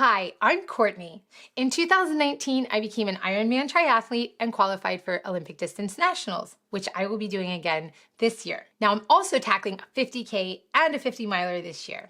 Hi, I'm Courtney. In 2019, I became an Ironman triathlete and qualified for Olympic distance nationals, which I will be doing again this year. Now I'm also tackling a 50K and a 50 miler this year.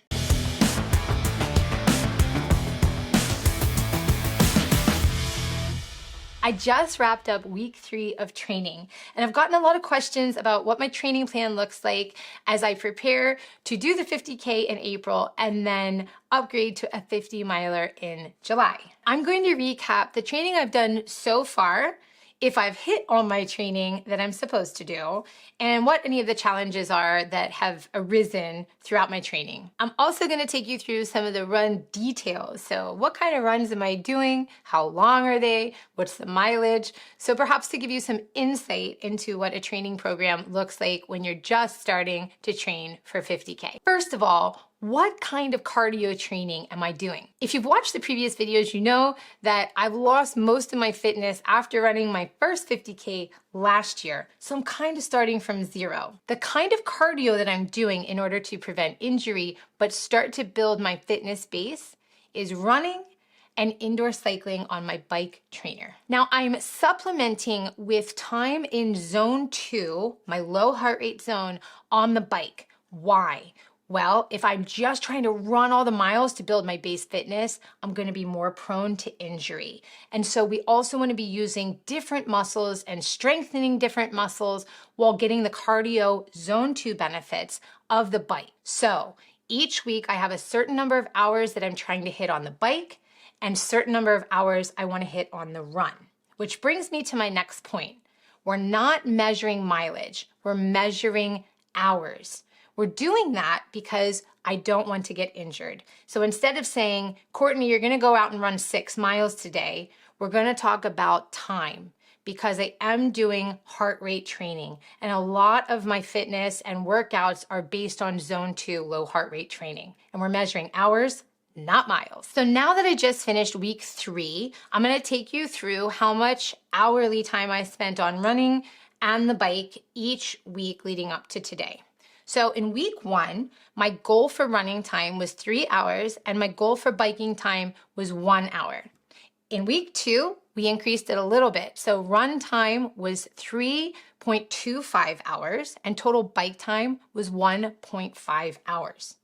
I just wrapped up week 3 of training, and I've gotten a lot of questions about what my training plan looks like as I prepare to do the 50K in April and then upgrade to a 50 miler in July. I'm going to recap the training I've done so far, if I've hit all my training that I'm supposed to do, and what any of the challenges are that have arisen throughout my training. I'm also going to take you through some of the run details. So what kind of runs am I doing? How long are they? What's the mileage? So perhaps to give you some insight into what a training program looks like when you're just starting to train for 50K. First of all, what kind of cardio training am I doing? If you've watched the previous videos, you know that I've lost most of my fitness after running my first 50K last year. So I'm kind of starting from zero. The kind of cardio that I'm doing in order to prevent injury, but start to build my fitness base is running and indoor cycling on my bike trainer. Now I'm supplementing with time in zone 2, my low heart rate zone on the bike. Why? Well, if I'm just trying to run all the miles to build my base fitness, I'm going to be more prone to injury. And so we also want to be using different muscles and strengthening different muscles while getting the cardio zone 2 benefits of the bike. So each week I have a certain number of hours that I'm trying to hit on the bike and certain number of hours I want to hit on the run, which brings me to my next point. We're not measuring mileage, we're measuring hours. We're doing that because I don't want to get injured. So instead of saying, Courtney, you're gonna go out and run 6 miles today, we're gonna talk about time because I am doing heart rate training. And a lot of my fitness and workouts are based on zone 2 low heart rate training. And we're measuring hours, not miles. So now that I just finished week 3, I'm gonna take you through how much hourly time I spent on running and the bike each week leading up to today. So in week 1, my goal for running time was 3 hours and my goal for biking time was 1 hour. In week 2, we increased it a little bit. So run time was 3.25 hours and total bike time was 1.5 hours.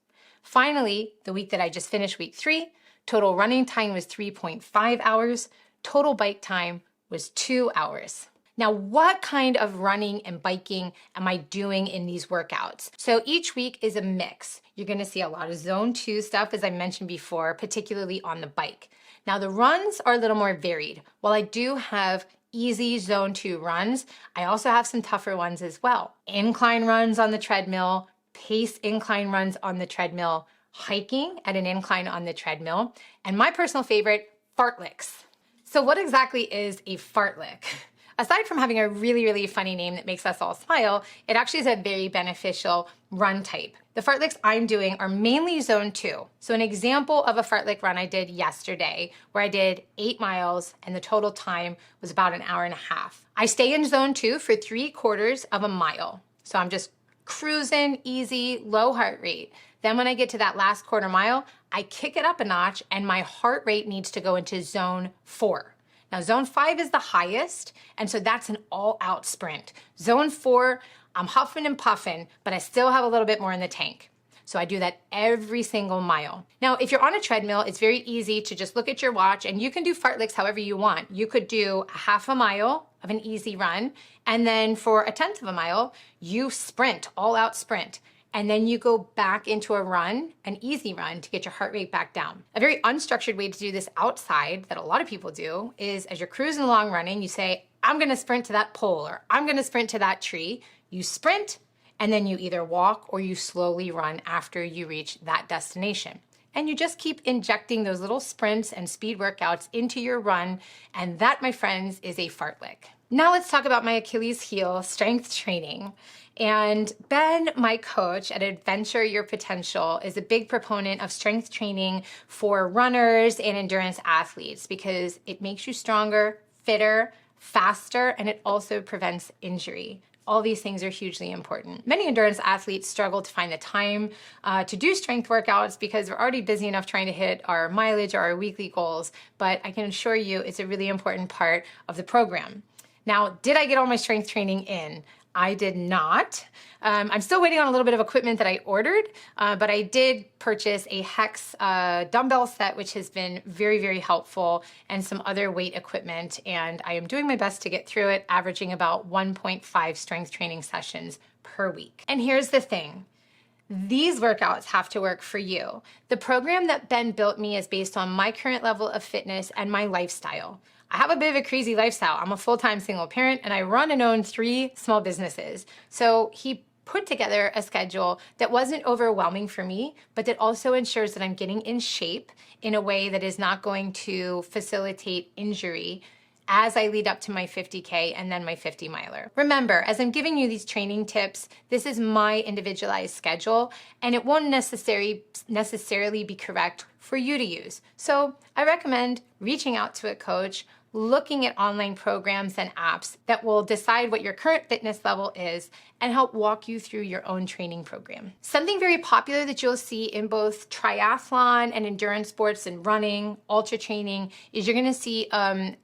Finally, the week that I just finished, week 3, total running time was 3.5 hours, total bike time was 2 hours. Now, what kind of running and biking am I doing in these workouts? So each week is a mix. You're gonna see a lot of zone 2 stuff, as I mentioned before, particularly on the bike. Now the runs are a little more varied. While I do have easy zone 2 runs, I also have some tougher ones as well. Incline runs on the treadmill, pace incline runs on the treadmill, hiking at an incline on the treadmill, and my personal favorite, fartleks. So what exactly is a fartlek? Aside from having a really funny name that makes us all smile, it actually is a very beneficial run type. The fartleks I'm doing are mainly zone 2. So an example of a fartlek run I did yesterday where I did 8 miles and the total time was about an hour and a half. I stay in zone 2 for 3/4 of a mile. So I'm just cruising, easy, low heart rate. Then when I get to that last quarter mile, I kick it up a notch and my heart rate needs to go into zone 4. Now zone 5 is the highest, and so that's an all-out sprint. Zone 4, I'm huffing and puffing, but I still have a little bit more in the tank. So I do that every single mile. Now, if you're on a treadmill, it's very easy to just look at your watch and you can do fartleks however you want. You could do a half a mile of an easy run, and then for a 1/10 of a mile, you sprint, all-out sprint. And then you go back into a run, an easy run, to get your heart rate back down. A very unstructured way to do this outside that a lot of people do is as you're cruising along running, you say, I'm gonna sprint to that pole or I'm gonna sprint to that tree. You sprint and then you either walk or you slowly run after you reach that destination. And you just keep injecting those little sprints and speed workouts into your run. And that, my friends, is a fartlek. Now let's talk about my Achilles heel, strength training. And Ben, my coach at Adventure Your Potential, is a big proponent of strength training for runners and endurance athletes because it makes you stronger, fitter, faster, and it also prevents injury. All these things are hugely important. Many endurance athletes struggle to find the time to do strength workouts because we're already busy enough trying to hit our mileage or our weekly goals, but I can assure you it's a really important part of the program. Now, did I get all my strength training in? I did not. I'm still waiting on a little bit of equipment that I ordered, but I did purchase a Hex dumbbell set, which has been very, very helpful, and some other weight equipment. And I am doing my best to get through it, averaging about 1.5 strength training sessions per week. And here's the thing. These workouts have to work for you. The program that Ben built me is based on my current level of fitness and my lifestyle. I have a bit of a crazy lifestyle. I'm a full-time single parent and I run and own 3 small businesses. So he put together a schedule that wasn't overwhelming for me, but that also ensures that I'm getting in shape in a way that is not going to facilitate injury as I lead up to my 50K and then my 50 miler. Remember, as I'm giving you these training tips, this is my individualized schedule and it won't necessarily be correct for you to use. So I recommend reaching out to a coach, looking at online programs and apps that will decide what your current fitness level is and help walk you through your own training program. Something very popular that you'll see in both triathlon and endurance sports and running, ultra training, is you're gonna see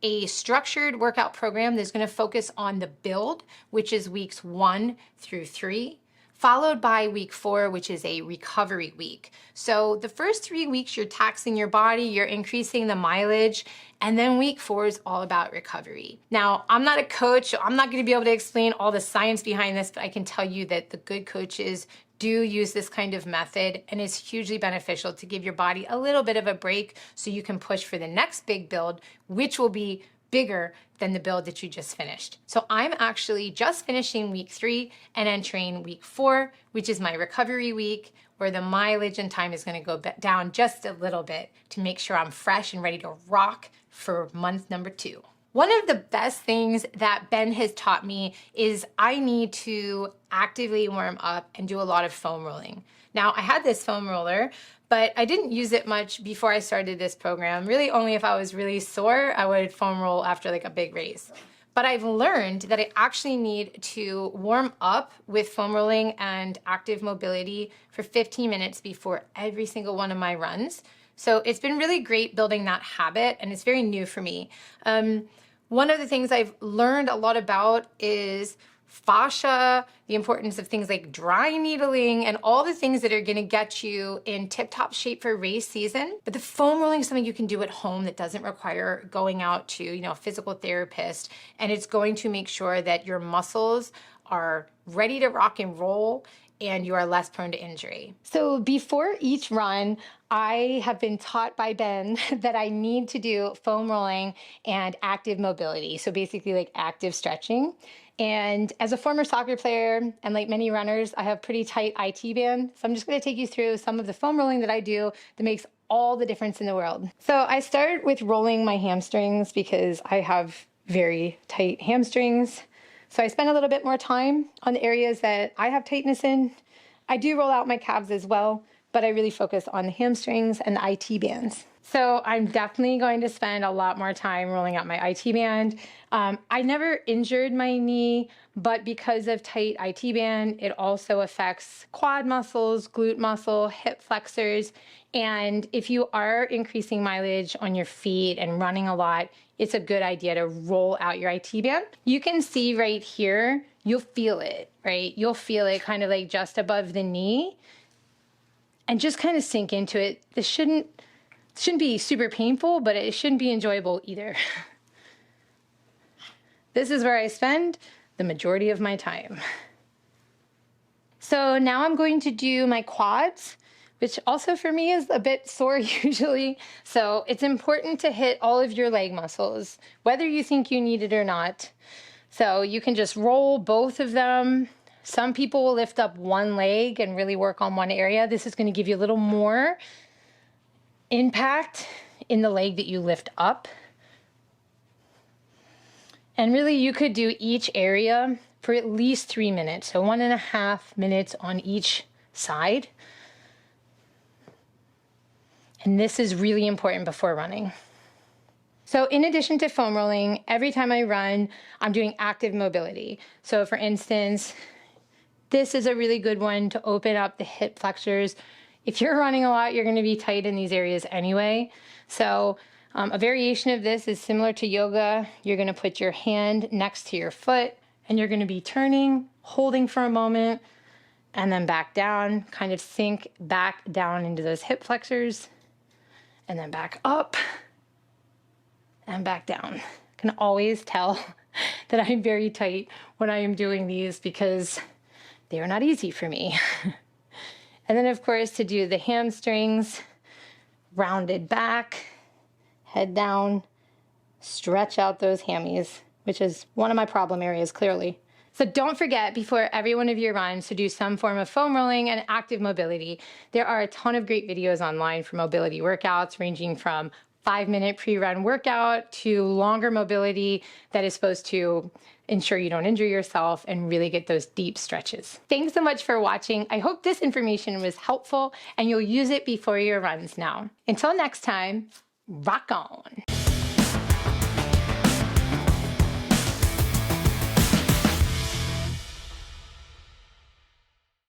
a structured workout program that's gonna focus on the build, which is weeks 1 through 3. Followed by week 4, which is a recovery week. So the first 3 weeks, you're taxing your body, you're increasing the mileage, and then week 4 is all about recovery. Now, I'm not a coach, so I'm not gonna be able to explain all the science behind this, but I can tell you that the good coaches do use this kind of method and it's hugely beneficial to give your body a little bit of a break so you can push for the next big build, which will be bigger than the build that you just finished. So I'm actually just finishing week 3 and entering week 4, which is my recovery week, where the mileage and time is gonna go down just a little bit to make sure I'm fresh and ready to rock for month number 2. One of the best things that Ben has taught me is I need to actively warm up and do a lot of foam rolling. Now, I had this foam roller, but I didn't use it much before I started this program. Really only if I was really sore, I would foam roll after like a big race. But I've learned that I actually need to warm up with foam rolling and active mobility for 15 minutes before every single one of my runs. So it's been really great building that habit and it's very new for me. One of the things I've learned a lot about is fascia, the importance of things like dry needling, and all the things that are gonna get you in tip-top shape for race season. But the foam rolling is something you can do at home that doesn't require going out to, a physical therapist, and it's going to make sure that your muscles are ready to rock and roll and you are less prone to injury. So before each run, I have been taught by Ben that I need to do foam rolling and active mobility. So basically like active stretching. And as a former soccer player and like many runners, I have pretty tight IT band. So I'm just gonna take you through some of the foam rolling that I do that makes all the difference in the world. So I start with rolling my hamstrings because I have very tight hamstrings. So I spend a little bit more time on the areas that I have tightness in. I do roll out my calves as well, but I really focus on the hamstrings and the IT bands. So I'm definitely going to spend a lot more time rolling out my IT band. I never injured my knee, but because of tight IT band, it also affects quad muscles, glute muscle, hip flexors. And if you are increasing mileage on your feet and running a lot, it's a good idea to roll out your IT band. You can see right here, you'll feel it, right? You'll feel it kind of like just above the knee and just kind of sink into it. This shouldn't be super painful, but it shouldn't be enjoyable either. This is where I spend the majority of my time. So now I'm going to do my quads, which also for me is a bit sore usually. So it's important to hit all of your leg muscles, whether you think you need it or not. So you can just roll both of them. Some people will lift up one leg and really work on one area. This is going to give you a little more impact in the leg that you lift up. And really you could do each area for at least 3 minutes. So 1.5 minutes on each side. And this is really important before running. So in addition to foam rolling, every time I run, I'm doing active mobility. So for instance, this is a really good one to open up the hip flexors. If you're running a lot, you're going to be tight in these areas anyway. So a variation of this is similar to yoga. You're going to put your hand next to your foot and you're going to be turning, holding for a moment, and then back down, kind of sink back down into those hip flexors, and then back up and back down. I can always tell that I'm very tight when I am doing these because they are not easy for me. And then of course to do the hamstrings, rounded back, head down, stretch out those hammies, which is one of my problem areas clearly. So don't forget before every one of your runs to do some form of foam rolling and active mobility. There are a ton of great videos online for mobility workouts ranging from 5-minute pre-run workout to longer mobility that is supposed to ensure you don't injure yourself and really get those deep stretches. Thanks so much for watching. I hope this information was helpful and you'll use it before your runs now. Until next time, rock on.